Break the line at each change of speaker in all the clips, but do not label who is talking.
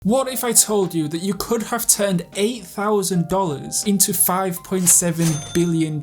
What if I told you that you could have turned $8,000 into $5.7 billion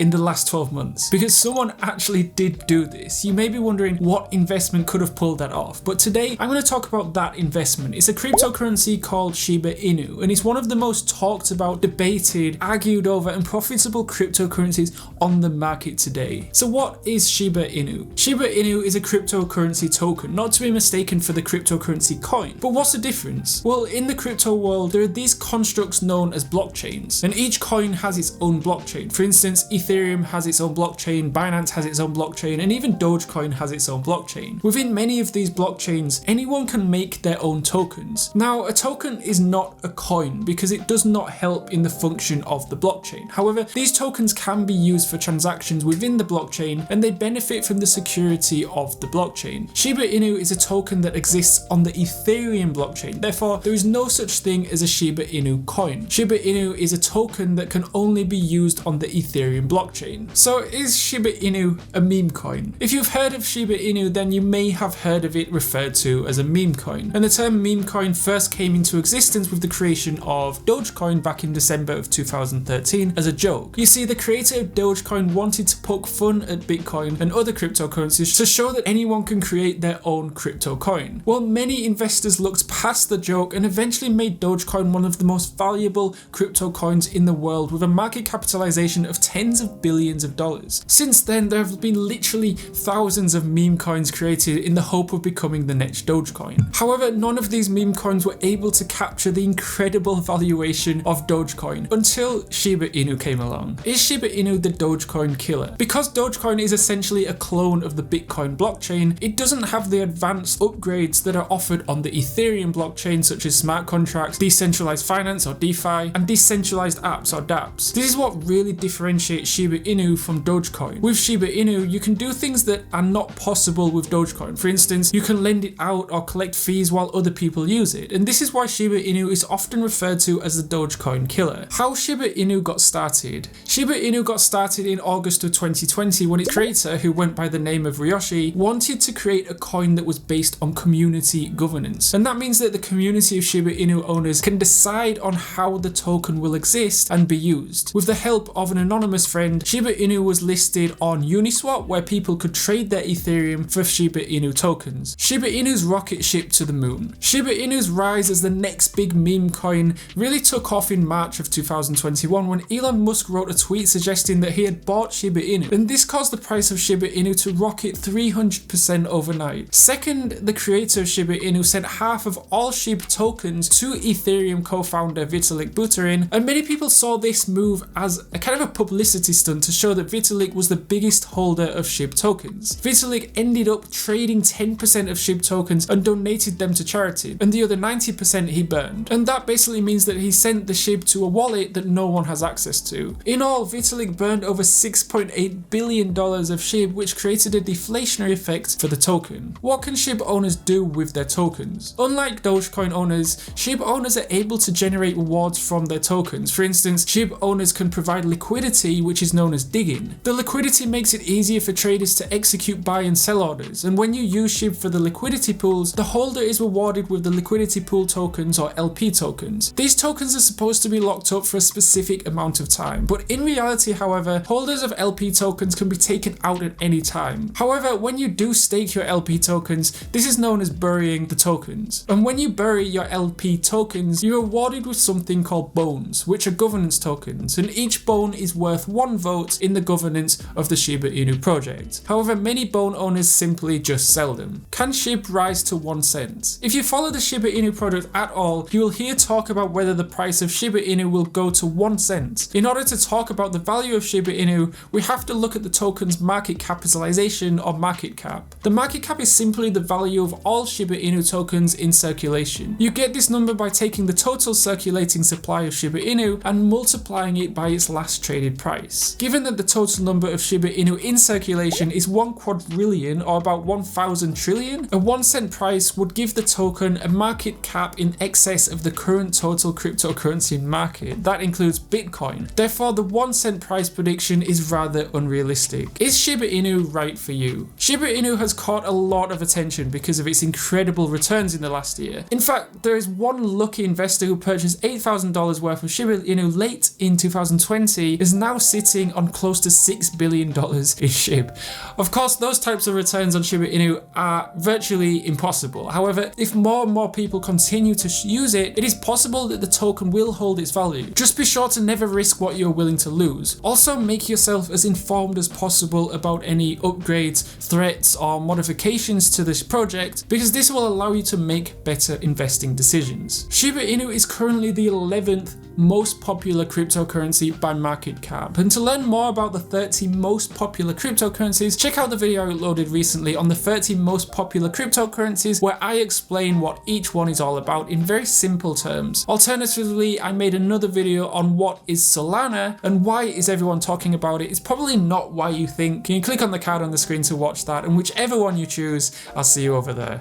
in the last 12 months? Because someone actually did do this. You may be wondering what investment could have pulled that off, but today I'm going to talk about that investment. It's a cryptocurrency called Shiba Inu, and it's one of the most talked about, debated, argued over, and profitable cryptocurrencies on the market today. So what is Shiba Inu? Shiba Inu is a cryptocurrency token, not to be mistaken for the cryptocurrency coin. But what's the difference? Well, in the crypto world, there are these constructs known as blockchains, and each coin has its own blockchain. For instance, Ethereum has its own blockchain, Binance has its own blockchain, and even Dogecoin has its own blockchain. Within many of these blockchains, anyone can make their own tokens. Now, a token is not a coin because it does not help in the function of the blockchain. However, these tokens can be used for transactions within the blockchain, and they benefit from the security of the blockchain. Shiba Inu is a token that exists on the Ethereum blockchain. Therefore, there is no such thing as a Shiba Inu coin. Shiba Inu is a token that can only be used on the Ethereum blockchain. So is Shiba Inu a meme coin? If you've heard of Shiba Inu, then you may have heard of it referred to as a meme coin. And the term meme coin first came into existence with the creation of Dogecoin back in December of 2013 as a joke. You see, the creator of Dogecoin wanted to poke fun at Bitcoin and other cryptocurrencies to show that anyone can create their own crypto coin. Well, many investors looked past the joke and eventually made Dogecoin one of the most valuable crypto coins in the world, with a market capitalization of tens of billions of dollars. Since then, there have been literally thousands of meme coins created in the hope of becoming the next Dogecoin. However, none of these meme coins were able to capture the incredible valuation of Dogecoin until Shiba Inu came along. Is Shiba Inu the Dogecoin killer? Because Dogecoin is essentially a clone of the Bitcoin blockchain, it doesn't have the advanced upgrades that are offered on the Ethereum blockchain, such as smart contracts, decentralized finance or DeFi, and decentralized apps or dApps. This is what really differentiates Shiba Inu from Dogecoin. With Shiba Inu, you can do things that are not possible with Dogecoin. For instance, you can lend it out or collect fees while other people use it, and this is why Shiba Inu is often referred to as the Dogecoin killer. How Shiba Inu got started? Shiba Inu got started in August of 2020 when its creator, who went by the name of Ryoshi, wanted to create a coin that was based on community governance. And that means that the community of Shiba Inu owners can decide on how the token will exist and be used. With the help of an anonymous friend, Shiba Inu was listed on Uniswap, where people could trade their Ethereum for Shiba Inu tokens. Shiba Inu's rocket ship to the moon. Shiba Inu's rise as the next big meme coin really took off in March of 2021 when Elon Musk wrote a tweet suggesting that he had bought Shiba Inu, and this caused the price of Shiba Inu to rocket 300% overnight. Second, the creator of Shiba Inu sent half of all SHIB tokens to Ethereum co-founder Vitalik Buterin, and many people saw this move as a kind of a publicity stunt to show that Vitalik was the biggest holder of SHIB tokens. Vitalik ended up trading 10% of SHIB tokens and donated them to charity, and the other 90% he burned. And that basically means that he sent the SHIB to a wallet that no one has access to. In all, Vitalik burned over $6.8 billion of SHIB, which created a deflationary effect for the token. What can SHIB owners do with their tokens? Unlike Dogecoin owners, SHIB owners are able to generate rewards from their tokens. For instance, SHIB owners can provide liquidity, which is known as digging. The liquidity makes it easier for traders to execute buy and sell orders, and when you use SHIB for the liquidity pools, the holder is rewarded with the liquidity pool tokens or LP tokens. These tokens are supposed to be locked up for a specific amount of time, but in reality, however, holders of LP tokens can be taken out at any time. However, when you do stake your LP tokens, this is known as burying the tokens. And when you bury your LP tokens, you're rewarded with something called bones, which are governance tokens, and each bone is worth 1 vote in the governance of the Shiba Inu project. However, many bone owners simply just sell them. Can SHIB rise to 1 cent? If you follow the Shiba Inu project at all, you will hear talk about whether the price of Shiba Inu will go to 1 cent. In order to talk about the value of Shiba Inu, we have to look at the token's market capitalization or market cap. The market cap is simply the value of all Shiba Inu tokens in circulation. You get this number by taking the total circulating supply of Shiba Inu and multiplying it by its last traded price. Given that the total number of Shiba Inu in circulation is 1 quadrillion, or about 1,000 trillion, a 1 cent price would give the token a market cap in excess of the current total cryptocurrency market. That includes Bitcoin. Therefore, the 1 cent price prediction is rather unrealistic. Is Shiba Inu right for you? Shiba Inu has caught a lot of attention because of its incredible returns in the last year. In fact, there is one lucky investor who purchased $8,000 worth of Shiba Inu late in 2020 is now sitting on close to $6 billion in SHIB. Of course, those types of returns on Shiba Inu are virtually impossible. However, if more and more people continue to use it, it is possible that the token will hold its value. Just be sure to never risk what you're willing to lose. Also, make yourself as informed as possible about any upgrades, threats, or modifications to this project, because this will allow you to make better investing decisions. Shiba Inu is currently the 11th most popular cryptocurrency by market cap. And to learn more about the 30 most popular cryptocurrencies, check out the video I uploaded recently on the 30 most popular cryptocurrencies, where I explain what each one is all about in very simple terms. Alternatively, I made another video on what is Solana and why is everyone talking about it. It's probably not why you think. You can click on the card on the screen to watch that, and whichever one you choose, I'll see you over there.